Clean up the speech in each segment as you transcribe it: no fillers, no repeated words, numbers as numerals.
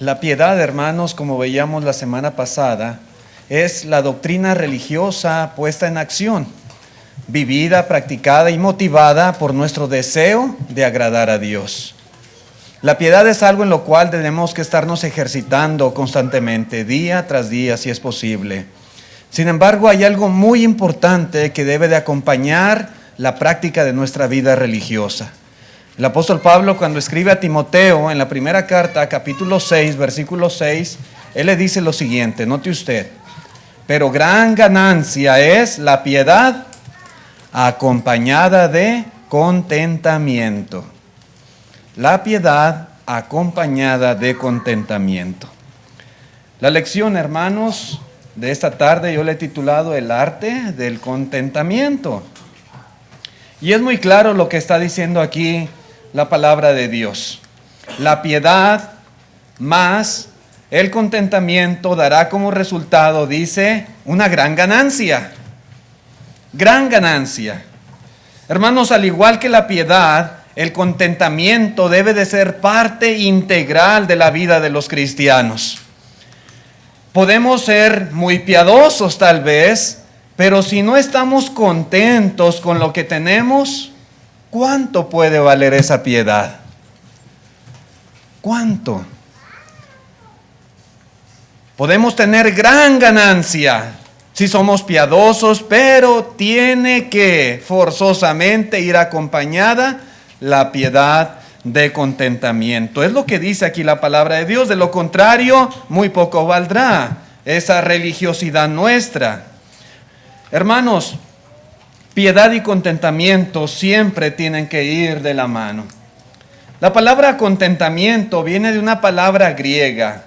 La piedad, hermanos, como veíamos la semana pasada, es la doctrina religiosa puesta en acción, vivida, practicada y motivada por nuestro deseo de agradar a Dios. La piedad es algo en lo cual tenemos que estarnos ejercitando constantemente, día tras día, si es posible. Sin embargo, hay algo muy importante que debe de acompañar la práctica de nuestra vida religiosa. El apóstol Pablo, cuando escribe a Timoteo en la primera carta, capítulo 6, versículo 6, él le dice lo siguiente, note usted: pero gran ganancia es la piedad acompañada de contentamiento. La piedad acompañada de contentamiento. La lección, hermanos, de esta tarde yo le he titulado El arte del contentamiento. Y es muy claro lo que está diciendo aquí la palabra de Dios. La piedad más el contentamiento dará como resultado, dice, una gran ganancia. Gran ganancia. Hermanos, al igual que la piedad, el contentamiento debe de ser parte integral de la vida de los cristianos. Podemos ser muy piadosos tal vez, pero si no estamos contentos con lo que tenemos, ¿cuánto puede valer esa piedad? ¿Cuánto? Podemos tener gran ganancia si somos piadosos, pero tiene que forzosamente ir acompañada la piedad de contentamiento. Es lo que dice aquí la palabra de Dios. De lo contrario, muy poco valdrá esa religiosidad nuestra. Hermanos, piedad y contentamiento siempre tienen que ir de la mano. La palabra contentamiento viene de una palabra griega,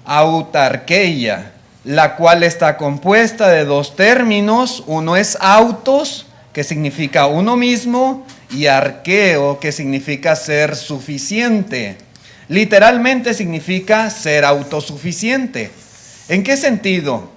autarkeia, la cual está compuesta de dos términos. Uno es autos, que significa uno mismo, y arqueo, que significa ser suficiente. Literalmente significa ser autosuficiente. ¿En qué sentido?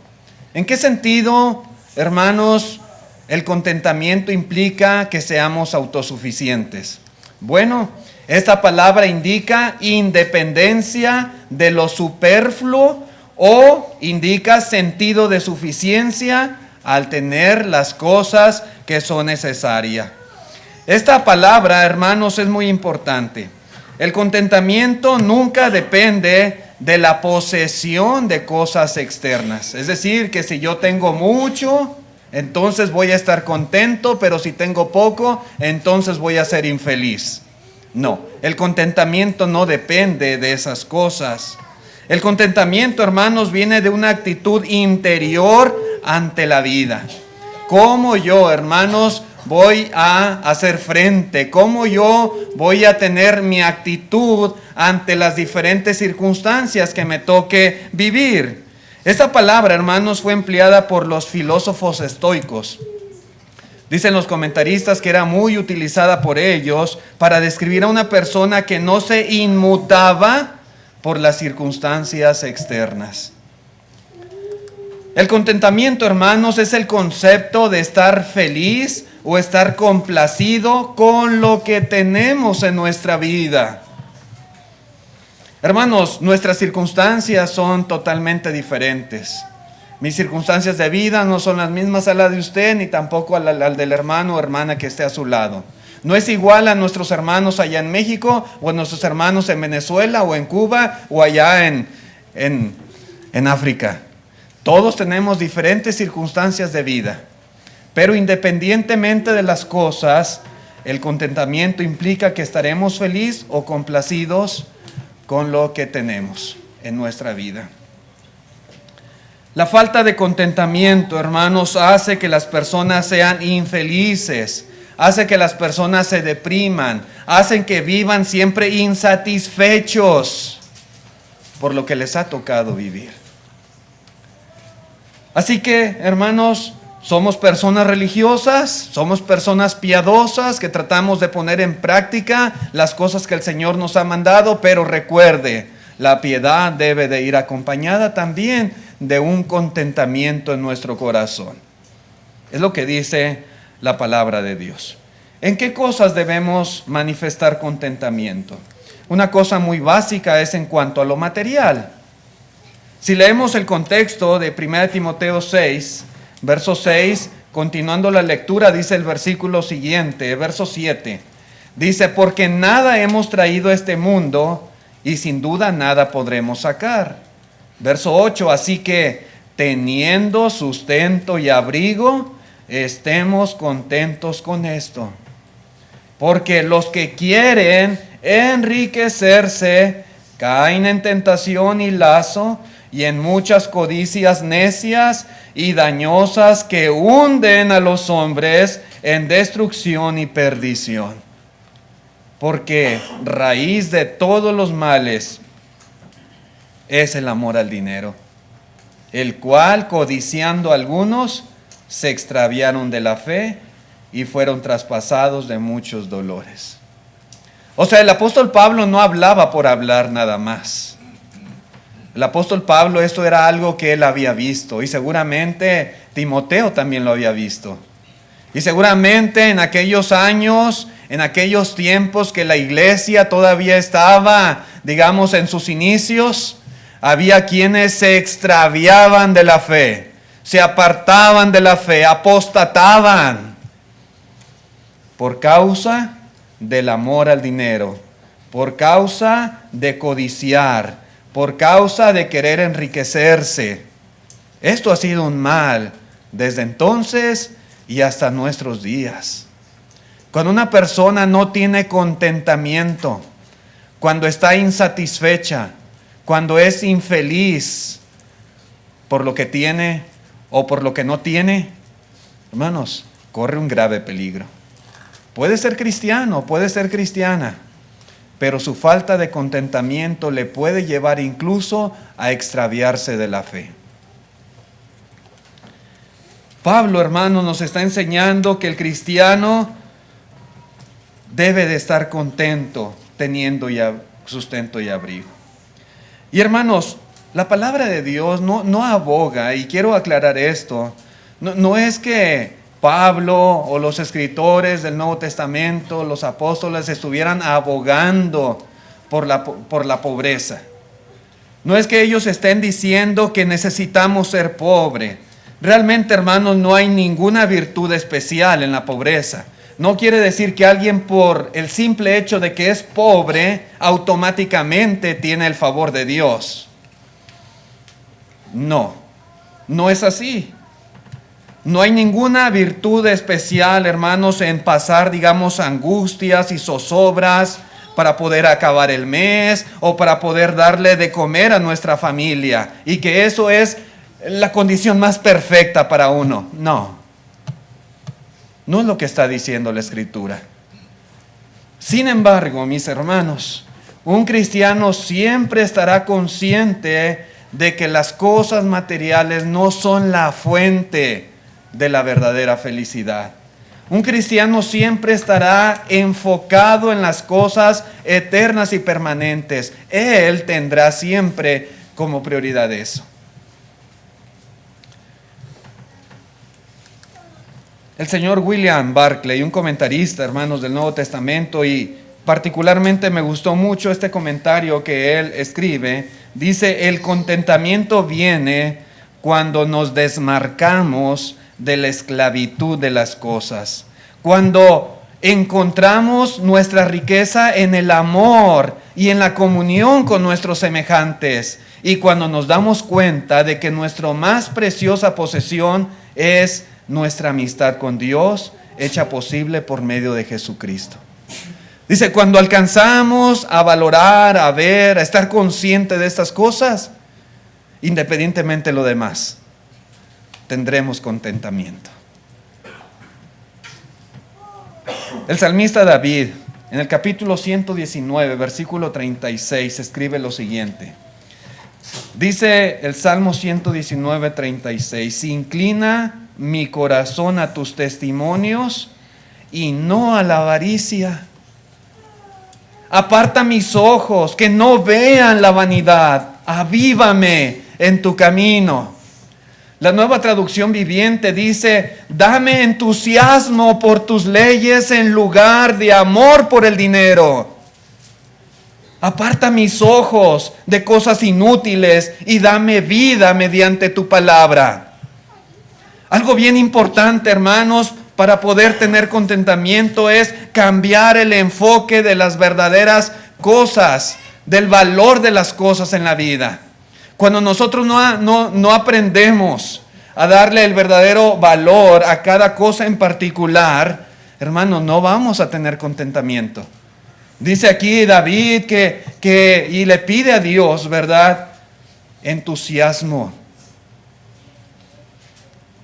¿En qué sentido, hermanos, el contentamiento implica que seamos autosuficientes? Bueno, esta palabra indica independencia de lo superfluo o indica sentido de suficiencia al tener las cosas que son necesarias. Esta palabra, hermanos, es muy importante. El contentamiento nunca depende de la posesión de cosas externas. Es decir, que si yo tengo mucho, entonces voy a estar contento, pero si tengo poco, entonces voy a ser infeliz. No, el contentamiento no depende de esas cosas. El contentamiento, hermanos, viene de una actitud interior ante la vida. ¿Cómo yo, hermanos, voy a hacer frente? ¿Cómo yo voy a tener mi actitud ante las diferentes circunstancias que me toque vivir? Esta palabra, hermanos, fue empleada por los filósofos estoicos. Dicen los comentaristas que era muy utilizada por ellos para describir a una persona que no se inmutaba por las circunstancias externas. El contentamiento, hermanos, es el concepto de estar feliz o estar complacido con lo que tenemos en nuestra vida. Hermanos, nuestras circunstancias son totalmente diferentes. Mis circunstancias de vida no son las mismas a la de usted, ni tampoco a la del hermano o hermana que esté a su lado. No es igual a nuestros hermanos allá en México, o a nuestros hermanos en Venezuela, o en Cuba, o allá en África. Todos tenemos diferentes circunstancias de vida. Pero independientemente de las cosas, el contentamiento implica que estaremos felices o complacidos con lo que tenemos en nuestra vida. La falta de contentamiento, hermanos, hace que las personas sean infelices, hace que las personas se depriman, hacen que vivan siempre insatisfechos por lo que les ha tocado vivir. Así que, hermanos, somos personas religiosas, somos personas piadosas que tratamos de poner en práctica las cosas que el Señor nos ha mandado, pero recuerde, la piedad debe de ir acompañada también de un contentamiento en nuestro corazón. Es lo que dice la palabra de Dios. ¿En qué cosas debemos manifestar contentamiento? Una cosa muy básica es en cuanto a lo material. Si leemos el contexto de 1 Timoteo 6, verso 6, continuando la lectura, dice el versículo siguiente, verso 7. Dice, porque nada hemos traído a este mundo y sin duda nada podremos sacar. Verso 8, así que teniendo sustento y abrigo, estemos contentos con esto. Porque los que quieren enriquecerse caen en tentación y lazo y en muchas codicias necias y dañosas que hunden a los hombres en destrucción y perdición. Porque raíz de todos los males es el amor al dinero, el cual, codiciando algunos, se extraviaron de la fe y fueron traspasados de muchos dolores. O sea, el apóstol Pablo no hablaba por hablar nada más. El apóstol Pablo, esto era algo que él había visto, y seguramente Timoteo también lo había visto. Y seguramente en aquellos años, en aquellos tiempos que la iglesia todavía estaba, digamos, en sus inicios, había quienes se extraviaban de la fe, se apartaban de la fe, apostataban por causa del amor al dinero, por causa de codiciar, por causa de querer enriquecerse. Esto ha sido un mal desde entonces y hasta nuestros días. Cuando una persona no tiene contentamiento, cuando está insatisfecha, cuando es infeliz por lo que tiene o por lo que no tiene, hermanos, corre un grave peligro. Puede ser cristiano, puede ser cristiana, pero su falta de contentamiento le puede llevar incluso a extraviarse de la fe. Pablo, hermano, nos está enseñando que el cristiano debe de estar contento teniendo sustento y abrigo. Y hermanos, la palabra de Dios no aboga, y quiero aclarar esto, no es que Pablo o los escritores del Nuevo Testamento, los apóstoles, estuvieran abogando por la pobreza. No es que ellos estén diciendo que necesitamos ser pobres. Realmente, hermanos, no hay ninguna virtud especial en la pobreza. No quiere decir que alguien, por el simple hecho de que es pobre, automáticamente tiene el favor de Dios. No es así. No hay ninguna virtud especial, hermanos, en pasar, digamos, angustias y zozobras para poder acabar el mes o para poder darle de comer a nuestra familia, y que eso es la condición más perfecta para uno. No es lo que está diciendo la Escritura. Sin embargo, mis hermanos, un cristiano siempre estará consciente de que las cosas materiales no son la fuente de la verdadera felicidad. Un cristiano siempre estará enfocado en las cosas eternas y permanentes. Él tendrá siempre como prioridad eso. El señor William Barclay, un comentarista, hermanos, del Nuevo Testamento, y particularmente me gustó mucho este comentario que él escribe, dice: el contentamiento viene cuando nos desmarcamos de la esclavitud de las cosas, cuando encontramos nuestra riqueza en el amor y en la comunión con nuestros semejantes, y cuando nos damos cuenta de que nuestra más preciosa posesión es nuestra amistad con Dios, hecha posible por medio de Jesucristo. Dice, cuando alcanzamos a valorar, a ver, a estar consciente de estas cosas, independientemente de lo demás, tendremos contentamiento. El salmista David, en el capítulo 119, versículo 36, escribe lo siguiente. Dice el Salmo 119, 36, inclina mi corazón a tus testimonios y no a la avaricia. Aparta mis ojos, que no vean la vanidad. Avívame en tu camino. La Nueva Traducción Viviente dice, dame entusiasmo por tus leyes en lugar de amor por el dinero. Aparta mis ojos de cosas inútiles y dame vida mediante tu palabra. Algo bien importante, hermanos, para poder tener contentamiento es cambiar el enfoque de las verdaderas cosas, del valor de las cosas en la vida. Cuando nosotros no aprendemos a darle el verdadero valor a cada cosa en particular, hermanos, no vamos a tener contentamiento. Dice aquí David y le pide a Dios, ¿verdad? Entusiasmo.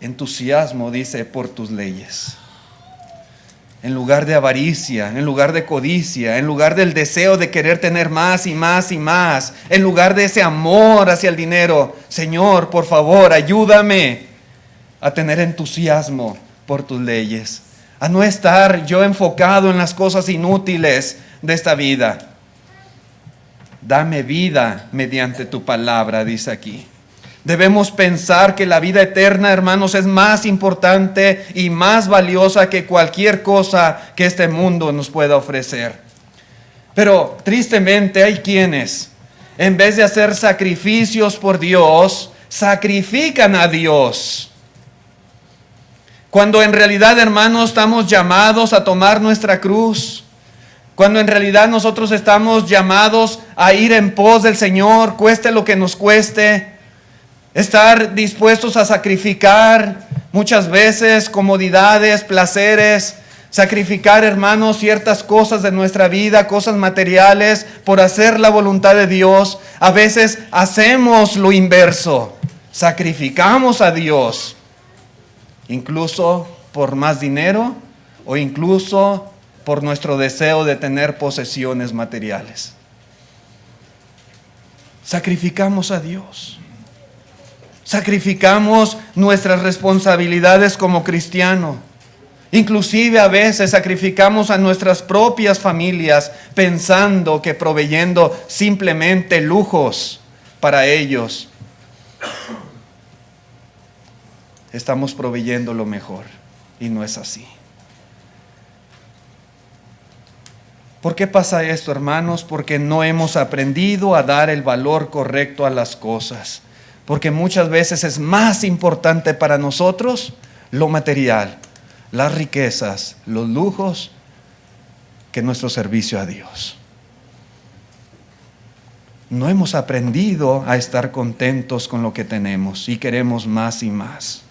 Entusiasmo, dice, por tus leyes. En lugar de avaricia, en lugar de codicia, en lugar del deseo de querer tener más y más y más, en lugar de ese amor hacia el dinero, Señor, por favor, ayúdame a tener entusiasmo por tus leyes, a no estar yo enfocado en las cosas inútiles de esta vida. Dame vida mediante tu palabra, dice aquí. Debemos pensar que la vida eterna, hermanos, es más importante y más valiosa que cualquier cosa que este mundo nos pueda ofrecer. Pero tristemente hay quienes, en vez de hacer sacrificios por Dios, sacrifican a Dios. Cuando en realidad, hermanos, estamos llamados a tomar nuestra cruz. Cuando en realidad nosotros estamos llamados a ir en pos del Señor, cueste lo que nos cueste. Estar dispuestos a sacrificar muchas veces comodidades, placeres, sacrificar, hermanos, ciertas cosas de nuestra vida, cosas materiales, por hacer la voluntad de Dios. A veces hacemos lo inverso, sacrificamos a Dios, incluso por más dinero o incluso por nuestro deseo de tener posesiones materiales. Sacrificamos a Dios. Sacrificamos nuestras responsabilidades como cristiano. Inclusive a veces sacrificamos a nuestras propias familias pensando que proveyendo simplemente lujos para ellos, estamos proveyendo lo mejor, y no es así. ¿Por qué pasa esto, hermanos? Porque no hemos aprendido a dar el valor correcto a las cosas. Porque muchas veces es más importante para nosotros lo material, las riquezas, los lujos, que nuestro servicio a Dios. No hemos aprendido a estar contentos con lo que tenemos y queremos más y más.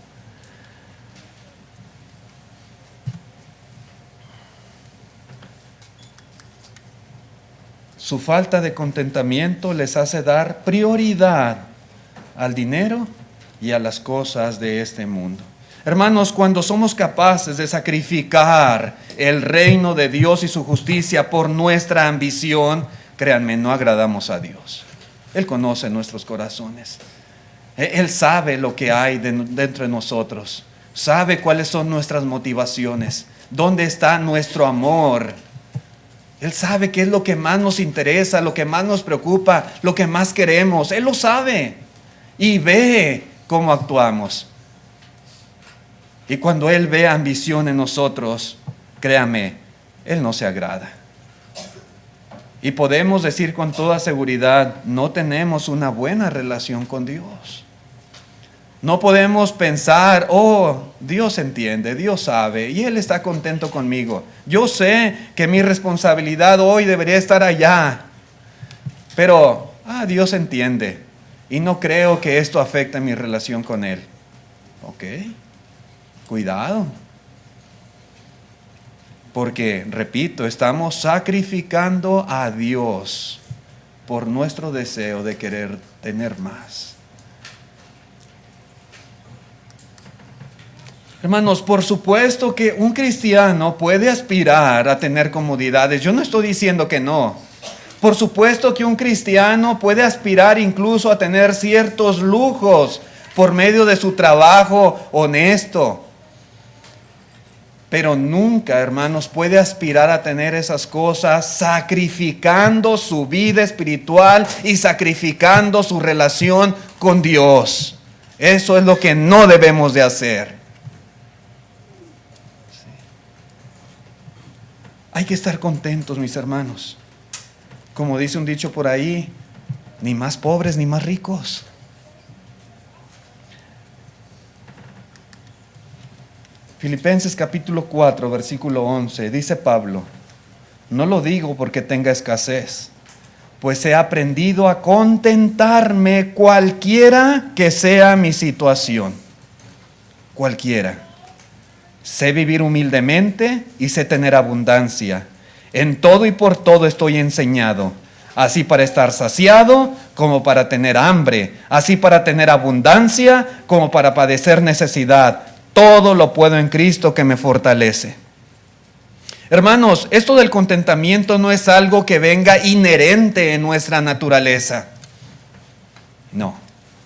Su falta de contentamiento les hace dar prioridad al dinero y a las cosas de este mundo. Hermanos, cuando somos capaces de sacrificar el reino de Dios y su justicia por nuestra ambición, créanme, no agradamos a Dios. Él conoce nuestros corazones. Él sabe lo que hay dentro de nosotros. Sabe cuáles son nuestras motivaciones, dónde está nuestro amor. Él sabe qué es lo que más nos interesa, lo que más nos preocupa, lo que más queremos. Él lo sabe y ve cómo actuamos. Y cuando Él ve ambición en nosotros, créame, Él no se agrada. Y podemos decir con toda seguridad, no tenemos una buena relación con Dios. No podemos pensar, oh, Dios entiende, Dios sabe, y Él está contento conmigo. Yo sé que mi responsabilidad hoy debería estar allá, pero Dios entiende, y no creo que esto afecte mi relación con Él. Ok, cuidado. Porque, repito, estamos sacrificando a Dios por nuestro deseo de querer tener más. Hermanos, por supuesto que un cristiano puede aspirar a tener comodidades. Yo no estoy diciendo que no. Por supuesto que un cristiano puede aspirar incluso a tener ciertos lujos por medio de su trabajo honesto. Pero nunca, hermanos, puede aspirar a tener esas cosas sacrificando su vida espiritual y sacrificando su relación con Dios. Eso es lo que no debemos de hacer. Hay que estar contentos, mis hermanos. como dice un dicho por ahí, ni más pobres ni más ricos. Filipenses capítulo 4, versículo 11, dice Pablo: no lo digo porque tenga escasez, pues he aprendido a contentarme cualquiera que sea mi situación. Cualquiera. Sé vivir humildemente y sé tener abundancia. En todo y por todo estoy enseñado, así para estar saciado como para tener hambre, así para tener abundancia como para padecer necesidad. Todo lo puedo en Cristo que me fortalece. Hermanos, esto del contentamiento no es algo que venga inherente en nuestra naturaleza. No,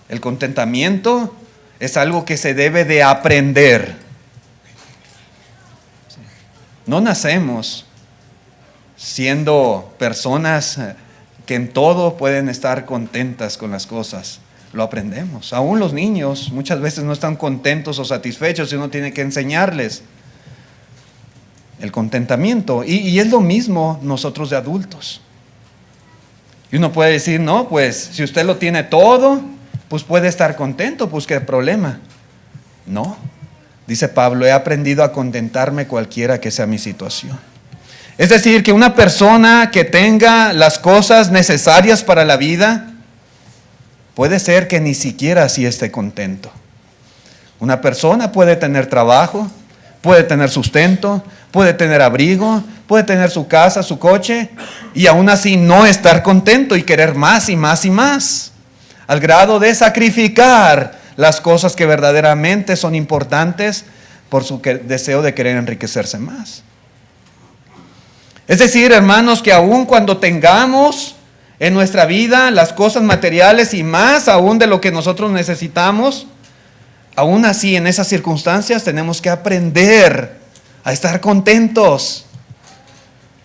el contentamiento es algo que se debe de aprender. No nacemos siendo personas que en todo pueden estar contentas con las cosas. Lo aprendemos. Aún los niños muchas veces no están contentos o satisfechos y uno tiene que enseñarles el contentamiento. Y es lo mismo nosotros de adultos. Y uno puede decir, no, pues si usted lo tiene todo, pues puede estar contento, pues qué problema. No, dice Pablo, he aprendido a contentarme cualquiera que sea mi situación. Es decir, que una persona que tenga las cosas necesarias para la vida, puede ser que ni siquiera así esté contento. Una persona puede tener trabajo, puede tener sustento, puede tener abrigo, puede tener su casa, su coche, y aún así no estar contento y querer más y más y más, al grado de sacrificar las cosas que verdaderamente son importantes por su deseo de querer enriquecerse más. Es decir, hermanos, que aún cuando tengamos en nuestra vida las cosas materiales y más aún de lo que nosotros necesitamos, aún así en esas circunstancias tenemos que aprender a estar contentos.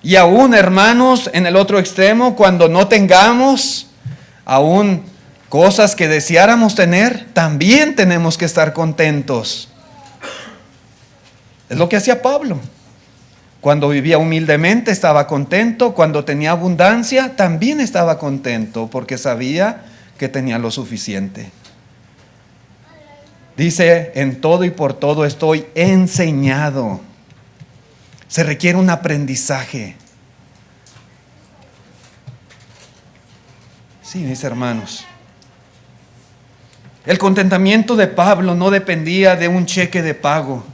Y aún, hermanos, en el otro extremo, cuando no tengamos aún cosas que deseáramos tener, también tenemos que estar contentos. Es lo que hacía Pablo. Cuando vivía humildemente estaba contento, cuando tenía abundancia también estaba contento, porque sabía que tenía lo suficiente. Dice, en todo y por todo estoy enseñado. Se requiere un aprendizaje. Sí, mis hermanos. El contentamiento de Pablo no dependía de un cheque de pago.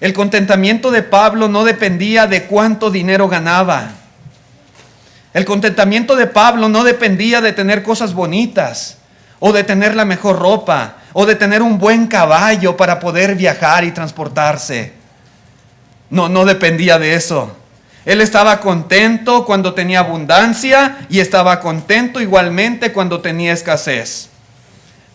El contentamiento de Pablo no dependía de cuánto dinero ganaba. El contentamiento de Pablo no dependía de tener cosas bonitas, o de tener la mejor ropa, o de tener un buen caballo para poder viajar y transportarse. No dependía de eso. Él estaba contento cuando tenía abundancia y estaba contento igualmente cuando tenía escasez.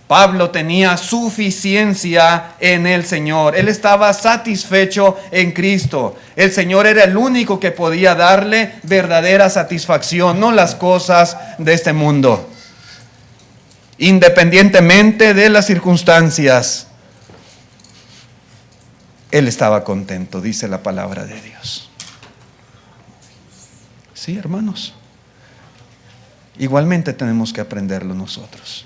Pablo tenía suficiencia en el Señor. Él estaba satisfecho en Cristo. El Señor era el único que podía darle verdadera satisfacción, no las cosas de este mundo. Independientemente de las circunstancias, él estaba contento, dice la palabra de Dios. Sí, hermanos. Igualmente tenemos que aprenderlo nosotros.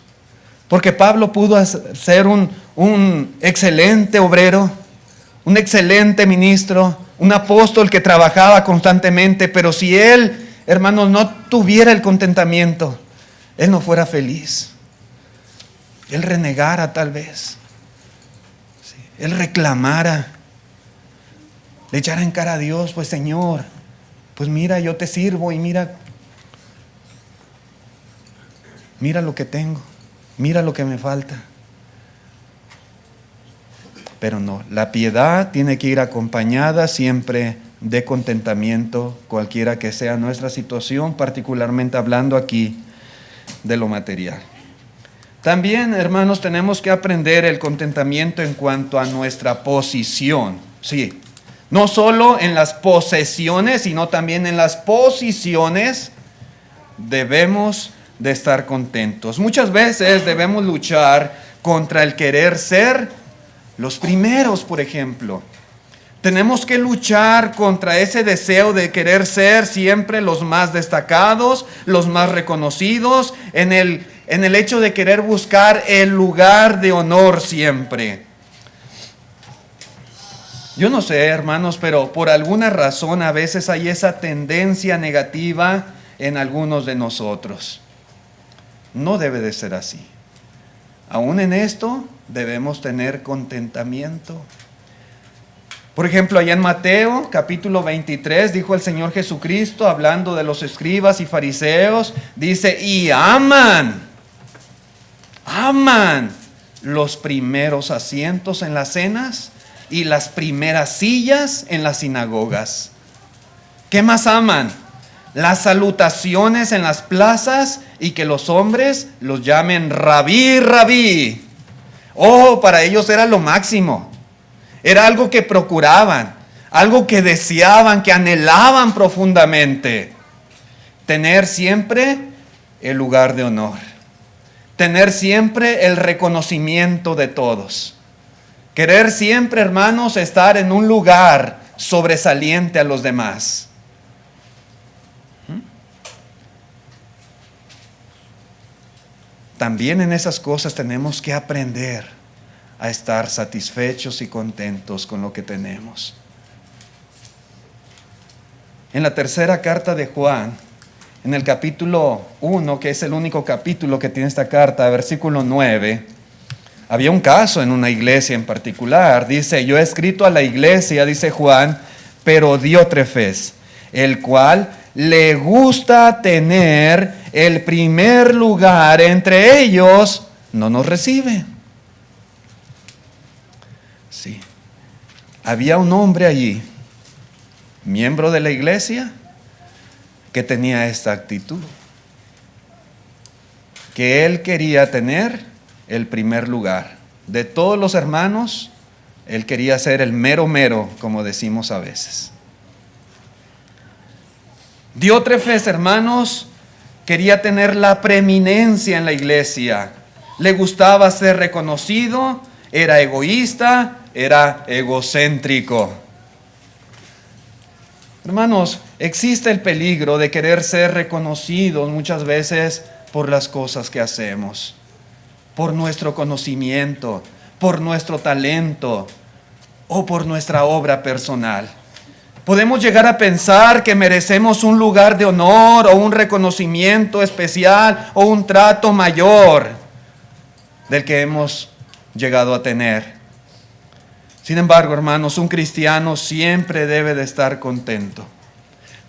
Porque Pablo pudo ser un excelente obrero, un excelente ministro, un apóstol que trabajaba constantemente, pero si él, hermanos, no tuviera el contentamiento, él no fuera feliz. Él renegara tal vez. Sí, él reclamara. Le echara en cara a Dios, pues Señor, pues mira, yo te sirvo y mira lo que tengo. Mira lo que me falta. Pero no, la piedad tiene que ir acompañada siempre de contentamiento, cualquiera que sea nuestra situación, particularmente hablando aquí de lo material. También, hermanos, tenemos que aprender el contentamiento en cuanto a nuestra posición. Sí, no solo en las posesiones, sino también en las posiciones debemos de estar contentos. Muchas veces debemos luchar contra el querer ser los primeros, por ejemplo. Tenemos que luchar contra ese deseo de querer ser siempre los más destacados, los más reconocidos, en el hecho de querer buscar el lugar de honor siempre. Yo no sé, hermanos, pero por alguna razón a veces hay esa tendencia negativa en algunos de nosotros. No debe de ser así. Aún en esto debemos tener contentamiento. Por ejemplo, allá en Mateo capítulo 23 dijo el Señor Jesucristo, hablando de los escribas y fariseos, dice, y aman los primeros asientos en las cenas y las primeras sillas en las sinagogas. ¿Qué más aman? Las salutaciones en las plazas y que los hombres los llamen rabí, rabí. Oh, para ellos era lo máximo. Era algo que procuraban, algo que deseaban, que anhelaban profundamente. Tener siempre el lugar de honor. Tener siempre el reconocimiento de todos. Querer siempre, hermanos, estar en un lugar sobresaliente a los demás. También en esas cosas tenemos que aprender a estar satisfechos y contentos con lo que tenemos. En la tercera carta de Juan, en el capítulo 1, que es el único capítulo que tiene esta carta, versículo 9, había un caso en una iglesia en particular. Dice, yo he escrito a la iglesia, dice Juan, pero Diótrefes, el cual le gusta tener el primer lugar entre ellos, no nos recibe. Sí. Había un hombre allí, miembro de la iglesia, que tenía esta actitud. Que él quería tener el primer lugar. De todos los hermanos, él quería ser el mero mero, como decimos a veces. Diótrefes, hermanos, quería tener la preeminencia en la iglesia. Le gustaba ser reconocido, era egoísta, era egocéntrico. Hermanos, existe el peligro de querer ser reconocidos muchas veces por las cosas que hacemos, por nuestro conocimiento, por nuestro talento o por nuestra obra personal. Podemos llegar a pensar que merecemos un lugar de honor o un reconocimiento especial o un trato mayor del que hemos llegado a tener. Sin embargo, hermanos, un cristiano siempre debe de estar contento.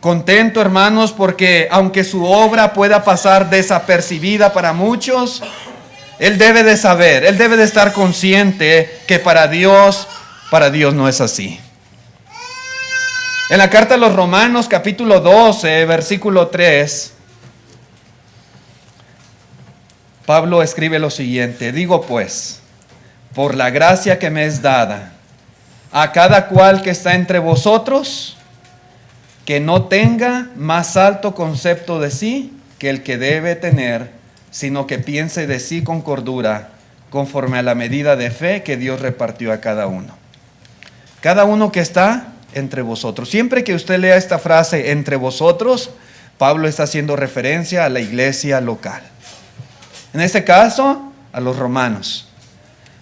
Contento, hermanos, porque aunque su obra pueda pasar desapercibida para muchos, él debe de saber, él debe de estar consciente que para Dios no es así. En la carta a los Romanos, capítulo 12, versículo 3, Pablo escribe lo siguiente: digo pues, por la gracia que me es dada, a cada cual que está entre vosotros, que no tenga más alto concepto de sí que el que debe tener, sino que piense de sí con cordura, conforme a la medida de fe que Dios repartió a cada uno. Cada uno que está entre vosotros. Siempre que usted lea esta frase, entre vosotros, Pablo está haciendo referencia a la iglesia local. En este caso, a los romanos.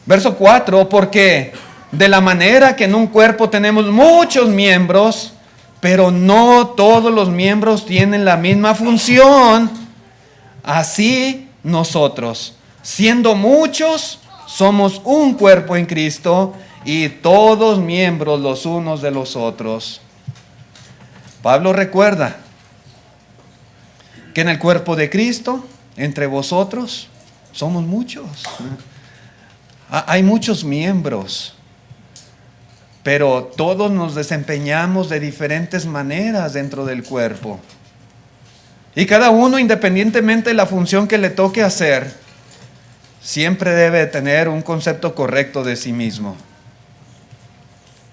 Verso 4, porque de la manera que en un cuerpo tenemos muchos miembros, pero no todos los miembros tienen la misma función, así nosotros, siendo muchos, somos un cuerpo en Cristo y todos miembros los unos de los otros. Pablo recuerda que en el cuerpo de Cristo, entre vosotros, somos muchos. Hay muchos miembros, pero todos nos desempeñamos de diferentes maneras dentro del cuerpo. Y cada uno, independientemente de la función que le toque hacer, siempre debe tener un concepto correcto de sí mismo.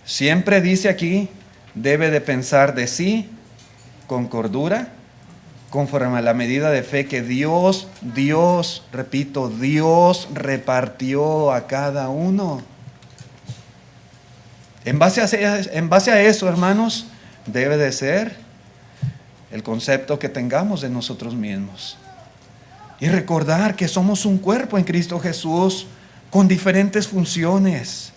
Siempre dice aquí, debe de pensar de sí con cordura, conforme a la medida de fe que Dios repartió a cada uno. En base a eso, hermanos, debe de ser el concepto que tengamos de nosotros mismos. Y recordar que somos un cuerpo en Cristo Jesús con diferentes funciones.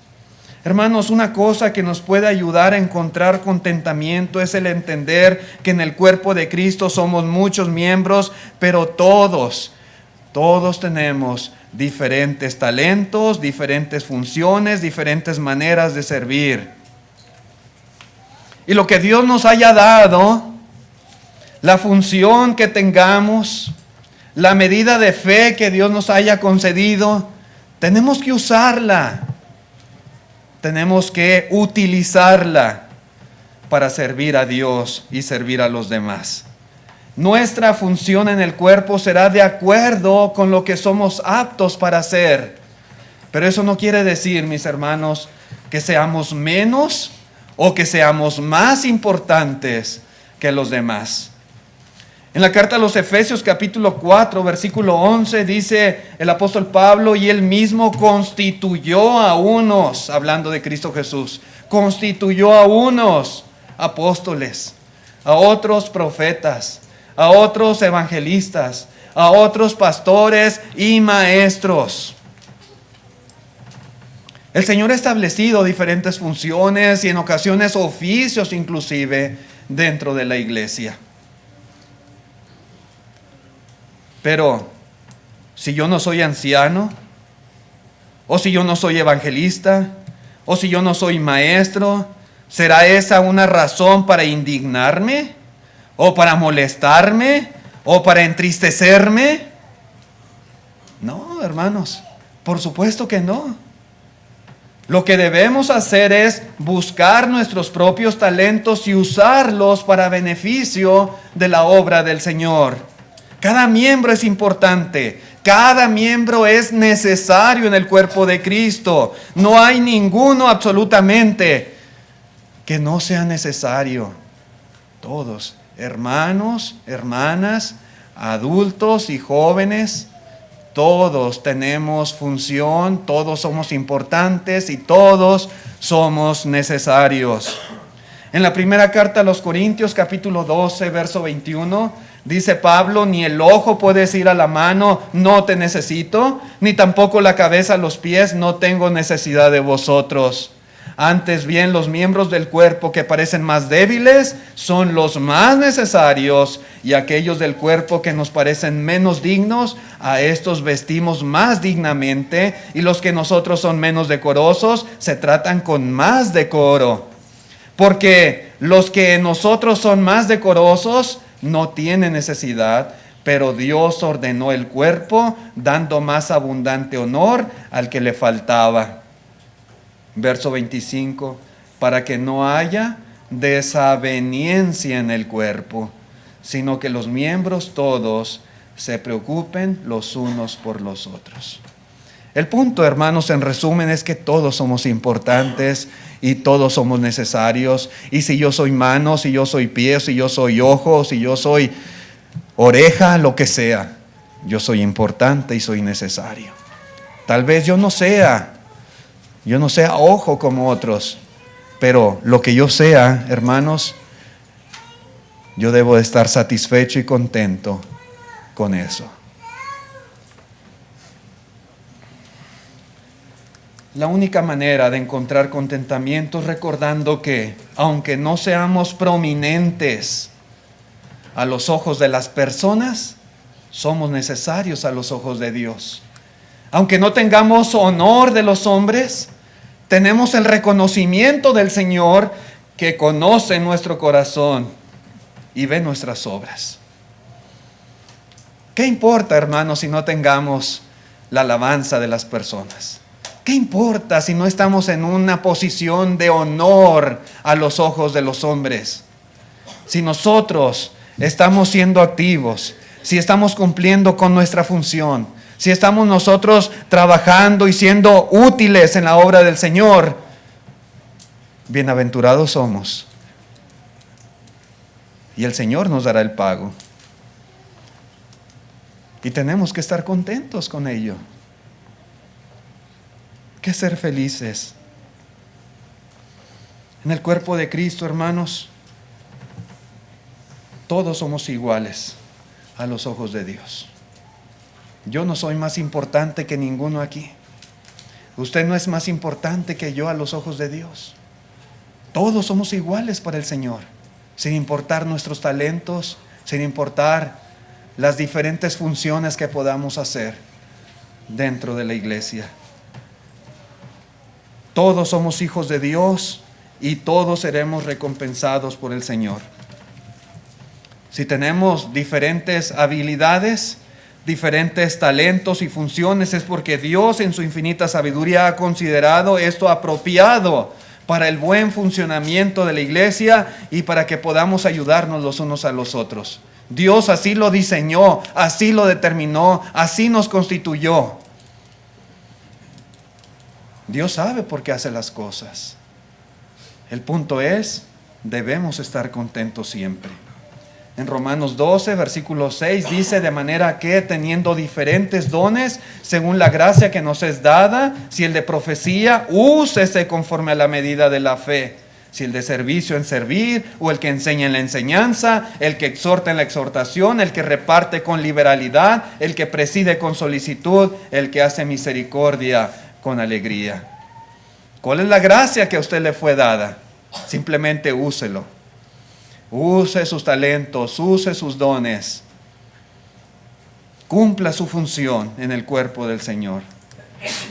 Hermanos, una cosa que nos puede ayudar a encontrar contentamiento es el entender que en el cuerpo de Cristo somos muchos miembros, pero todos tenemos diferentes talentos, diferentes funciones, diferentes maneras de servir. Y lo que Dios nos haya dado, la función que tengamos, la medida de fe que Dios nos haya concedido, tenemos que usarla. Tenemos que utilizarla para servir a Dios y servir a los demás. Nuestra función en el cuerpo será de acuerdo con lo que somos aptos para hacer. Pero eso no quiere decir, mis hermanos, que seamos menos o que seamos más importantes que los demás. En la carta a los Efesios capítulo 4, versículo 11, dice el apóstol Pablo: y él mismo constituyó a unos, hablando de Cristo Jesús, constituyó a unos apóstoles, a otros profetas, a otros evangelistas, a otros pastores y maestros. El Señor ha establecido diferentes funciones y en ocasiones oficios inclusive dentro de la iglesia. Pero si yo no soy anciano, o si yo no soy evangelista, o si yo no soy maestro, ¿será esa una razón para indignarme? ¿O para molestarme? ¿O para entristecerme? No, hermanos, por supuesto que no. Lo que debemos hacer es buscar nuestros propios talentos y usarlos para beneficio de la obra del Señor. Cada miembro es importante, cada miembro es necesario en el cuerpo de Cristo. No hay ninguno absolutamente que no sea necesario. Todos, hermanos, hermanas, adultos y jóvenes, todos tenemos función, todos somos importantes y todos somos necesarios. En la primera carta a los Corintios, capítulo 12, verso 21, dice Pablo: ni el ojo puede decir a la mano, no te necesito, ni tampoco la cabeza a los pies, no tengo necesidad de vosotros. Antes bien, los miembros del cuerpo que parecen más débiles son los más necesarios, y aquellos del cuerpo que nos parecen menos dignos, a estos vestimos más dignamente, y los que nosotros son menos decorosos se tratan con más decoro. Porque los que nosotros son más decorosos no tienen necesidad, pero Dios ordenó el cuerpo, dando más abundante honor al que le faltaba. Verso 25, para que no haya desaveniencia en el cuerpo, sino que los miembros todos se preocupen los unos por los otros. El punto, hermanos, en resumen, es que todos somos importantes y todos somos necesarios. Y si yo soy mano, si yo soy pie, si yo soy ojo, si yo soy oreja, lo que sea, yo soy importante y soy necesario. Tal vez yo no sea ojo como otros, pero lo que yo sea, hermanos, yo debo de estar satisfecho y contento con eso. La única manera de encontrar contentamiento es recordando que, aunque no seamos prominentes a los ojos de las personas, somos necesarios a los ojos de Dios. Aunque no tengamos honor de los hombres, tenemos el reconocimiento del Señor, que conoce nuestro corazón y ve nuestras obras. ¿Qué importa, hermanos, si no tengamos la alabanza de las personas? ¿Qué importa si no estamos en una posición de honor a los ojos de los hombres? Si nosotros estamos siendo activos, si estamos cumpliendo con nuestra función, si estamos nosotros trabajando y siendo útiles en la obra del Señor, bienaventurados somos. Y el Señor nos dará el pago. Y tenemos que estar contentos con ello. Que ser felices. En el cuerpo de Cristo, hermanos, todos somos iguales a los ojos de Dios. Yo no soy más importante que ninguno aquí. Usted no es más importante que yo a los ojos de Dios. Todos somos iguales para el Señor, sin importar nuestros talentos, sin importar las diferentes funciones que podamos hacer dentro de la iglesia. Todos somos hijos de Dios y todos seremos recompensados por el Señor. Si tenemos diferentes habilidades, diferentes talentos y funciones, es porque Dios en su infinita sabiduría ha considerado esto apropiado para el buen funcionamiento de la iglesia y para que podamos ayudarnos los unos a los otros. Dios así lo diseñó, así lo determinó, así nos constituyó. Dios sabe por qué hace las cosas. El punto es, debemos estar contentos siempre. En Romanos 12, versículo 6 dice: de manera que teniendo diferentes dones, según la gracia que nos es dada, si el de profecía, úsese conforme a la medida de la fe. Si el de servicio, en servir, o el que enseña en la enseñanza, el que exhorta en la exhortación, el que reparte con liberalidad, el que preside con solicitud, el que hace misericordia con alegría. ¿Cuál es la gracia que a usted le fue dada? Simplemente úselo. Use sus talentos, use sus dones. Cumpla su función en el cuerpo del Señor.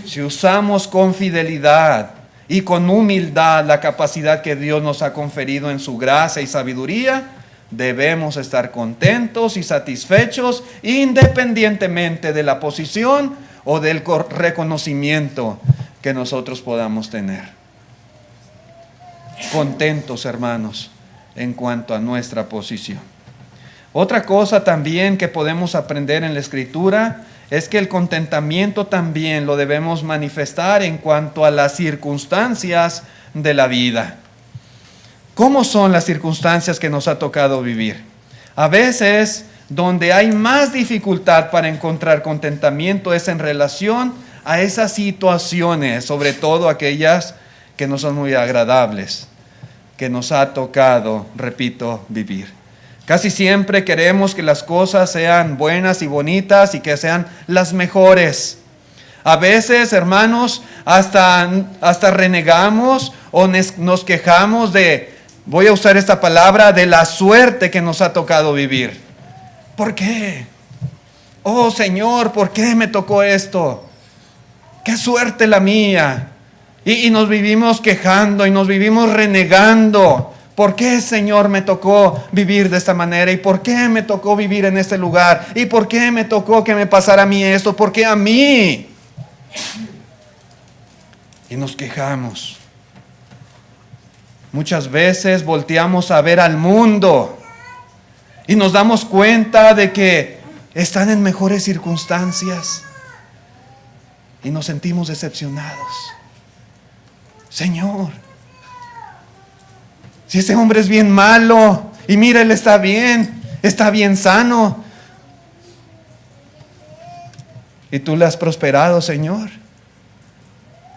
Si usamos con fidelidad y con humildad la capacidad que Dios nos ha conferido en su gracia y sabiduría, debemos estar contentos y satisfechos independientemente de la posición o del reconocimiento que nosotros podamos tener. Contentos, hermanos, en cuanto a nuestra posición. Otra cosa también que podemos aprender en la Escritura es que el contentamiento también lo debemos manifestar en cuanto a las circunstancias de la vida. ¿Cómo son las circunstancias que nos ha tocado vivir? A veces, donde hay más dificultad para encontrar contentamiento es en relación a esas situaciones, sobre todo aquellas que no son muy agradables, que nos ha tocado, repito, vivir. Casi siempre queremos que las cosas sean buenas y bonitas y que sean las mejores. A veces, hermanos, hasta renegamos o nos quejamos de, voy a usar esta palabra, de la suerte que nos ha tocado vivir. ¿Por qué? Oh Señor, ¿por qué me tocó esto? ¡Qué suerte la mía! Y nos vivimos quejando y nos vivimos renegando. ¿Por qué, Señor, me tocó vivir de esta manera? ¿Y por qué me tocó vivir en este lugar? ¿Y por qué me tocó que me pasara a mí esto? ¿Por qué a mí? Y nos quejamos. Muchas veces volteamos a ver al mundo y nos damos cuenta de que están en mejores circunstancias y nos sentimos decepcionados. Señor, si ese hombre es bien malo y mira, él está bien sano, y tú le has prosperado, Señor,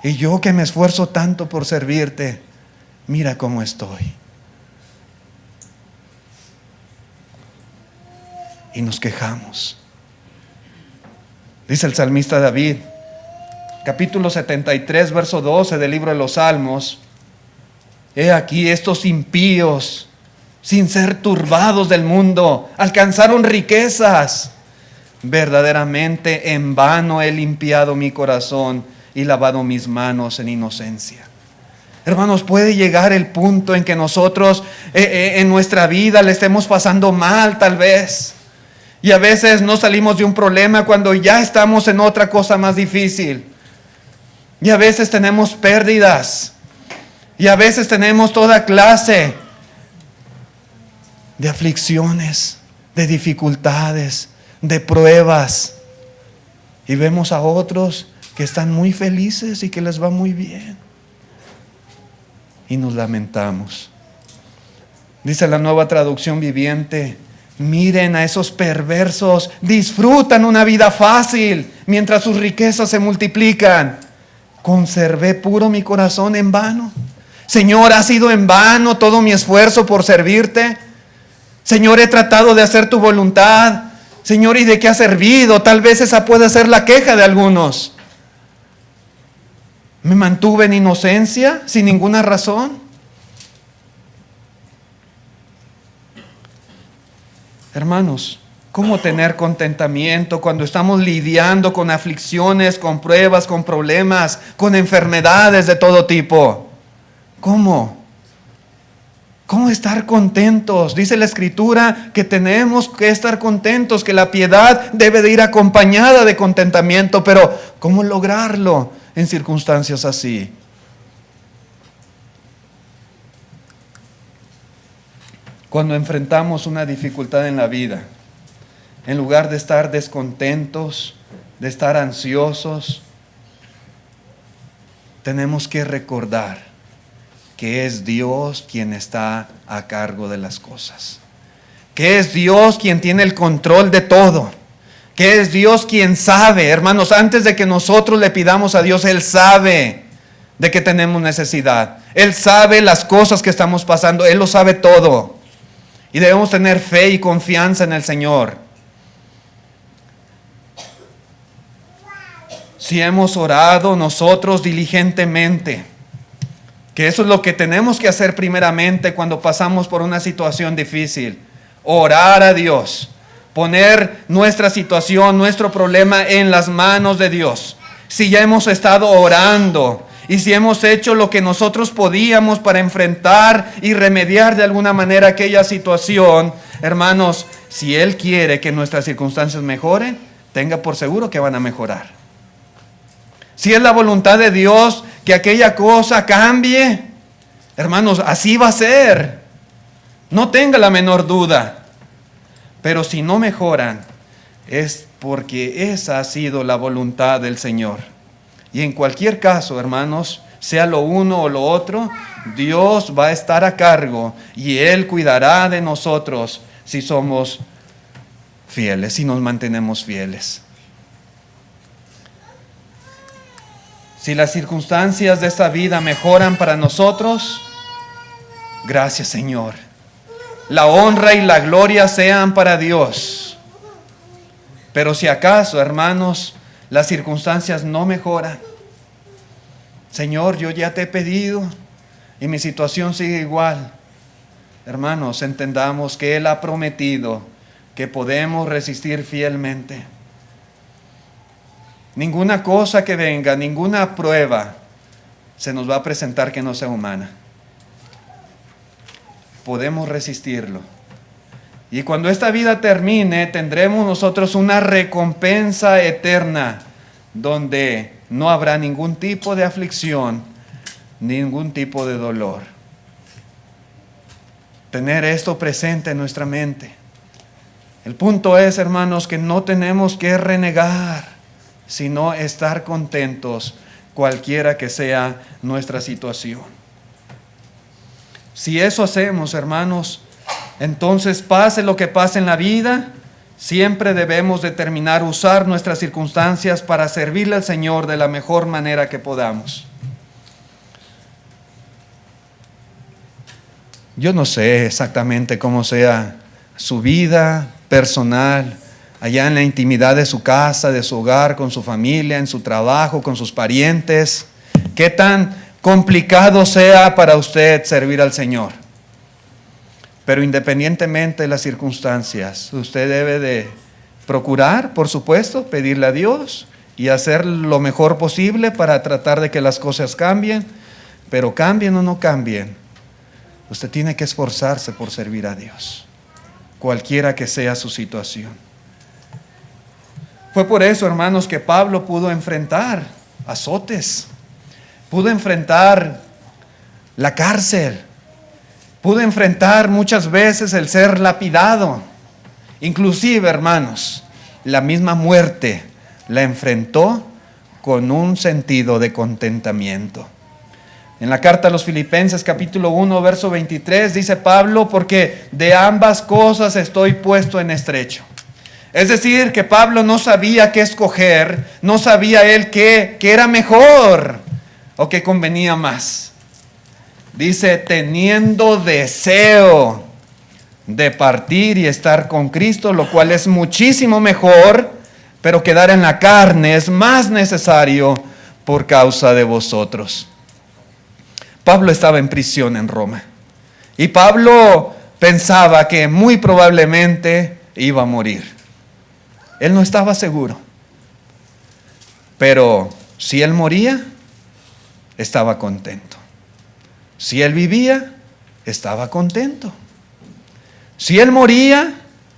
y yo que me esfuerzo tanto por servirte, mira cómo estoy. Y nos quejamos. Dice el salmista David, capítulo 73, verso 12 del libro de los Salmos: he aquí estos impíos, sin ser turbados del mundo, alcanzaron riquezas. Verdaderamente en vano he limpiado mi corazón y lavado mis manos en inocencia. Hermanos, puede llegar el punto en que nosotros en nuestra vida le estemos pasando mal tal vez. Y a veces no salimos de un problema cuando ya estamos en otra cosa más difícil. Y a veces tenemos pérdidas. Y a veces tenemos toda clase de aflicciones, de dificultades, de pruebas. Y vemos a otros que están muy felices y que les va muy bien. Y nos lamentamos. Dice la Nueva Traducción Viviente: miren a esos perversos, disfrutan una vida fácil mientras sus riquezas se multiplican. Conservé puro mi corazón en vano. Señor, ¿ha sido en vano todo mi esfuerzo por servirte? Señor, he tratado de hacer tu voluntad. Señor, ¿y de qué ha servido? Tal vez esa puede ser la queja de algunos. ¿Me mantuve en inocencia sin ninguna razón? Hermanos, ¿cómo tener contentamiento cuando estamos lidiando con aflicciones, con pruebas, con problemas, con enfermedades de todo tipo? ¿Cómo? ¿Cómo estar contentos? Dice la Escritura que tenemos que estar contentos, que la piedad debe de ir acompañada de contentamiento, pero ¿cómo lograrlo en circunstancias así? Cuando enfrentamos una dificultad en la vida, en lugar de estar descontentos, de estar ansiosos, tenemos que recordar que es Dios quien está a cargo de las cosas, que es Dios quien tiene el control de todo, que es Dios quien sabe, hermanos, antes de que nosotros le pidamos a Dios, Él sabe de que tenemos necesidad, Él sabe las cosas que estamos pasando, Él lo sabe todo, y debemos tener fe y confianza en el Señor. Si hemos orado nosotros diligentemente, que eso es lo que tenemos que hacer primeramente cuando pasamos por una situación difícil. Orar a Dios. Poner nuestra situación, nuestro problema en las manos de Dios. Si ya hemos estado orando y si hemos hecho lo que nosotros podíamos para enfrentar y remediar de alguna manera aquella situación, hermanos, si Él quiere que nuestras circunstancias mejoren, tenga por seguro que van a mejorar. Si es la voluntad de Dios que aquella cosa cambie, hermanos, así va a ser. No tenga la menor duda. Pero si no mejoran, es porque esa ha sido la voluntad del Señor. Y en cualquier caso, hermanos, sea lo uno o lo otro, Dios va a estar a cargo y Él cuidará de nosotros si somos fieles, si nos mantenemos fieles. Si las circunstancias de esta vida mejoran para nosotros, gracias, Señor. La honra y la gloria sean para Dios. Pero si acaso, hermanos, las circunstancias no mejoran, Señor, yo ya te he pedido y mi situación sigue igual. Hermanos, entendamos que Él ha prometido que podemos resistir fielmente. Ninguna cosa que venga, ninguna prueba se nos va a presentar que no sea humana. Podemos resistirlo. Y cuando esta vida termine, tendremos nosotros una recompensa eterna, donde no habrá ningún tipo de aflicción, ningún tipo de dolor. Tener esto presente en nuestra mente. El punto es, hermanos, que no tenemos que renegar, sino estar contentos cualquiera que sea nuestra situación. Si eso hacemos, hermanos, entonces pase lo que pase en la vida, siempre debemos determinar usar nuestras circunstancias para servirle al Señor de la mejor manera que podamos. Yo no sé exactamente cómo sea su vida personal, allá en la intimidad de su casa, de su hogar, con su familia, en su trabajo, con sus parientes. Qué tan complicado sea para usted servir al Señor. Pero independientemente de las circunstancias, usted debe de procurar, por supuesto, pedirle a Dios y hacer lo mejor posible para tratar de que las cosas cambien. Pero cambien o no cambien, usted tiene que esforzarse por servir a Dios, cualquiera que sea su situación. Fue por eso, hermanos, que Pablo pudo enfrentar azotes, pudo enfrentar la cárcel, pudo enfrentar muchas veces el ser lapidado. Inclusive, hermanos, la misma muerte la enfrentó con un sentido de contentamiento. En la carta a los Filipenses, capítulo 1, verso 23, dice Pablo, porque de ambas cosas estoy puesto en estrecho. Es decir, que Pablo no sabía qué escoger, no sabía él qué era mejor o qué convenía más. Dice, teniendo deseo de partir y estar con Cristo, lo cual es muchísimo mejor, pero quedar en la carne es más necesario por causa de vosotros. Pablo estaba en prisión en Roma y Pablo pensaba que muy probablemente iba a morir. Él no estaba seguro, pero si él moría, estaba contento. Si él vivía, estaba contento. Si él moría,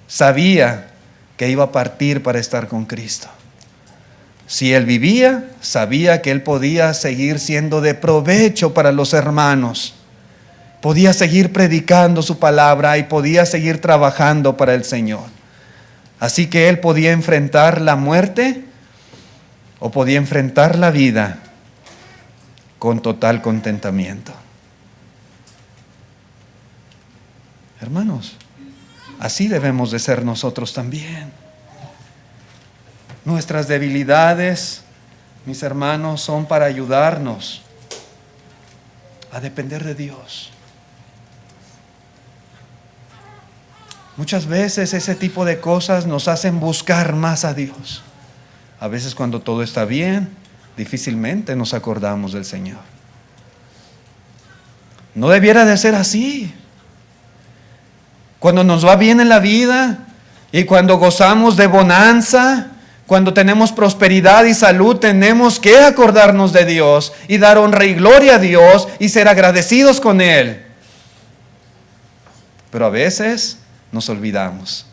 sabía que iba a partir para estar con Cristo. Si él vivía, sabía que él podía seguir siendo de provecho para los hermanos. Podía seguir predicando su palabra y podía seguir trabajando para el Señor. Así que él podía enfrentar la muerte o podía enfrentar la vida con total contentamiento. Hermanos, así debemos de ser nosotros también. Nuestras debilidades, mis hermanos, son para ayudarnos a depender de Dios. Muchas veces ese tipo de cosas nos hacen buscar más a Dios. A veces cuando todo está bien, difícilmente nos acordamos del Señor. No debiera de ser así. Cuando nos va bien en la vida y cuando gozamos de bonanza, cuando tenemos prosperidad y salud, tenemos que acordarnos de Dios y dar honra y gloria a Dios y ser agradecidos con Él. Pero a veces nos olvidamos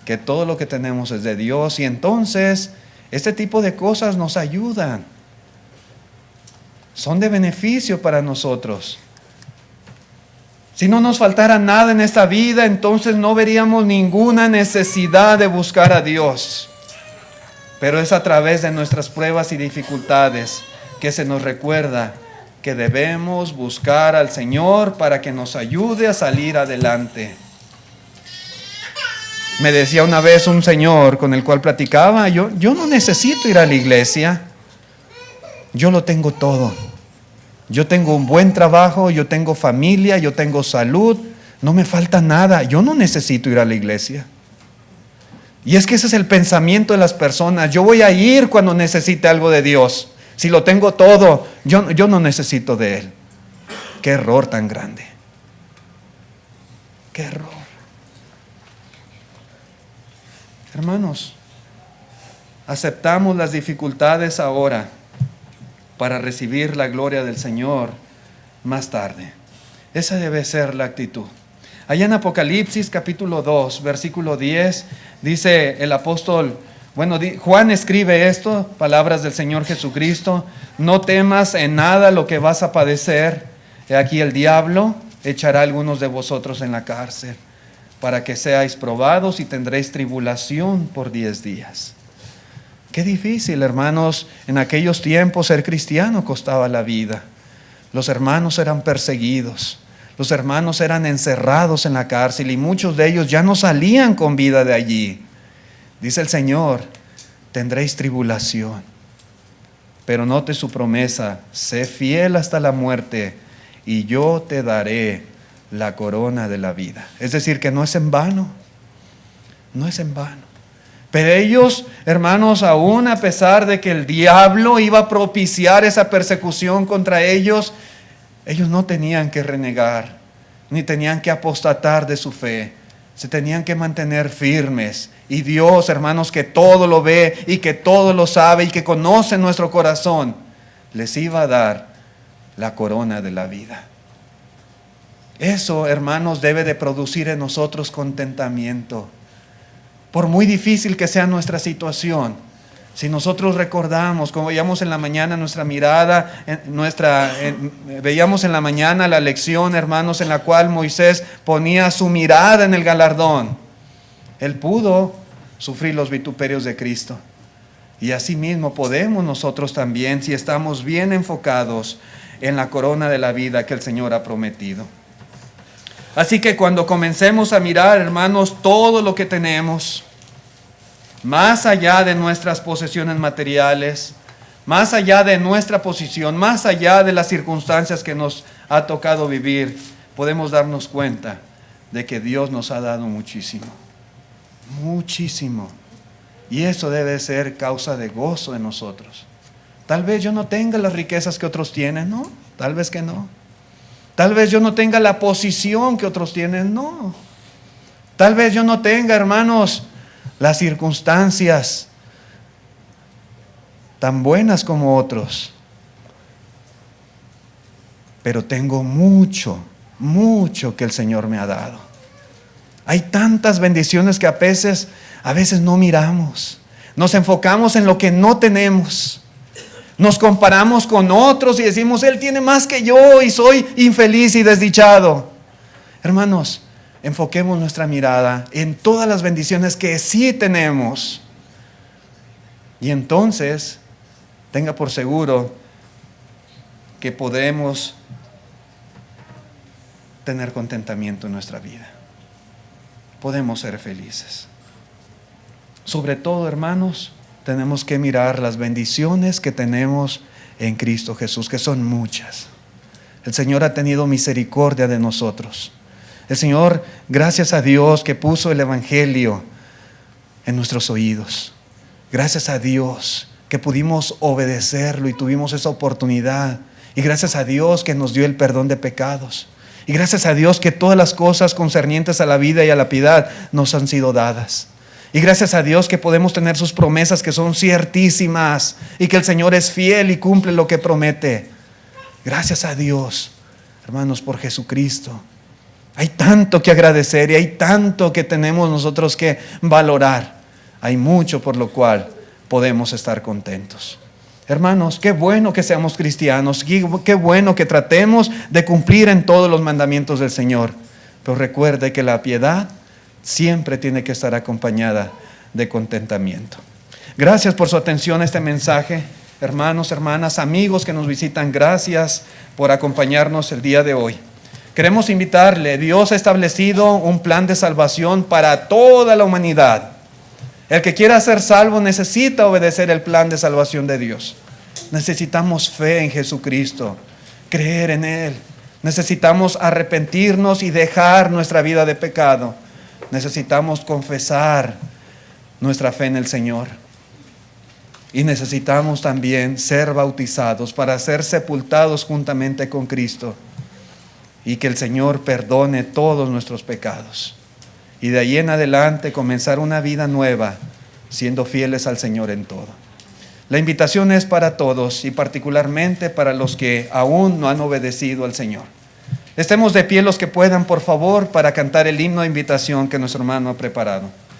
que todo lo que tenemos es de Dios y entonces este tipo de cosas nos ayudan. Son de beneficio para nosotros. Si no nos faltara nada en esta vida, entonces no veríamos ninguna necesidad de buscar a Dios. Pero es a través de nuestras pruebas y dificultades que se nos recuerda que debemos buscar al Señor para que nos ayude a salir adelante. Me decía una vez un señor con el cual platicaba, yo no necesito ir a la iglesia, yo lo tengo todo. Yo tengo un buen trabajo, yo tengo familia, yo tengo salud, no me falta nada, yo no necesito ir a la iglesia. Y es que ese es el pensamiento de las personas, yo voy a ir cuando necesite algo de Dios. Si lo tengo todo, yo no necesito de Él. Qué error tan grande. Qué error. Hermanos, aceptamos las dificultades ahora para recibir la gloria del Señor más tarde. Esa debe ser la actitud. Allá en Apocalipsis capítulo 2, versículo 10, dice el apóstol, Juan escribe esto, palabras del Señor Jesucristo: no temas en nada lo que vas a padecer. He aquí el diablo echará a algunos de vosotros en la cárcel, para que seáis probados y tendréis tribulación por 10 días. Qué difícil, hermanos, en aquellos tiempos ser cristiano costaba la vida. Los hermanos eran perseguidos, los hermanos eran encerrados en la cárcel y muchos de ellos ya no salían con vida de allí. Dice el Señor, tendréis tribulación, pero note su promesa: sé fiel hasta la muerte y yo te daré la corona de la vida. Es decir, que no es en vano, no es en vano. Pero ellos, hermanos, aún a pesar de que el diablo iba a propiciar esa persecución contra ellos, ellos no tenían que renegar, ni tenían que apostatar de su fe. Se tenían que mantener firmes. Y Dios, hermanos, que todo lo ve y que todo lo sabe y que conoce nuestro corazón, les iba a dar la corona de la vida. Eso, hermanos, debe de producir en nosotros contentamiento. Por muy difícil que sea nuestra situación, si nosotros recordamos, como veíamos en la mañana nuestra mirada, veíamos en la mañana la lección, hermanos, en la cual Moisés ponía su mirada en el galardón. Él pudo sufrir los vituperios de Cristo. Y así mismo podemos nosotros también, si estamos bien enfocados en la corona de la vida que el Señor ha prometido. Así que cuando comencemos a mirar, hermanos, todo lo que tenemos, más allá de nuestras posesiones materiales, más allá de nuestra posición, más allá de las circunstancias que nos ha tocado vivir, podemos darnos cuenta de que Dios nos ha dado muchísimo. Muchísimo. Y eso debe ser causa de gozo en nosotros. Tal vez yo no tenga las riquezas que otros tienen, ¿no? Tal vez que no. Tal vez yo no tenga la posición que otros tienen, no. Tal vez yo no tenga, hermanos, las circunstancias tan buenas como otros. Pero tengo mucho, mucho que el Señor me ha dado. Hay tantas bendiciones que a veces no miramos. Nos enfocamos en lo que no tenemos. Nos comparamos con otros y decimos, Él tiene más que yo y soy infeliz y desdichado. Hermanos, enfoquemos nuestra mirada en todas las bendiciones que sí tenemos. Y entonces, tenga por seguro que podemos tener contentamiento en nuestra vida. Podemos ser felices. Sobre todo, hermanos, tenemos que mirar las bendiciones que tenemos en Cristo Jesús, que son muchas. El Señor ha tenido misericordia de nosotros. El Señor, gracias a Dios, que puso el Evangelio en nuestros oídos. Gracias a Dios que pudimos obedecerlo y tuvimos esa oportunidad. Y gracias a Dios que nos dio el perdón de pecados. Y gracias a Dios que todas las cosas concernientes a la vida y a la piedad nos han sido dadas. Y gracias a Dios que podemos tener sus promesas que son ciertísimas y que el Señor es fiel y cumple lo que promete. Gracias a Dios, hermanos, por Jesucristo. Hay tanto que agradecer y hay tanto que tenemos nosotros que valorar. Hay mucho por lo cual podemos estar contentos. Hermanos, qué bueno que seamos cristianos, qué bueno que tratemos de cumplir en todos los mandamientos del Señor. Pero recuerde que la piedad siempre tiene que estar acompañada de contentamiento. Gracias por su atención a este mensaje. Hermanos, hermanas, amigos que nos visitan, gracias por acompañarnos el día de hoy. Queremos invitarle, Dios ha establecido un plan de salvación para toda la humanidad. El que quiera ser salvo necesita obedecer el plan de salvación de Dios. Necesitamos fe en Jesucristo, creer en Él. Necesitamos arrepentirnos y dejar nuestra vida de pecado. Necesitamos confesar nuestra fe en el Señor. Y necesitamos también ser bautizados para ser sepultados juntamente con Cristo. Y que el Señor perdone todos nuestros pecados. Y de ahí en adelante comenzar una vida nueva, siendo fieles al Señor en todo. La invitación es para todos y particularmente para los que aún no han obedecido al Señor. Estemos de pie los que puedan, por favor, para cantar el himno de invitación que nuestro hermano ha preparado.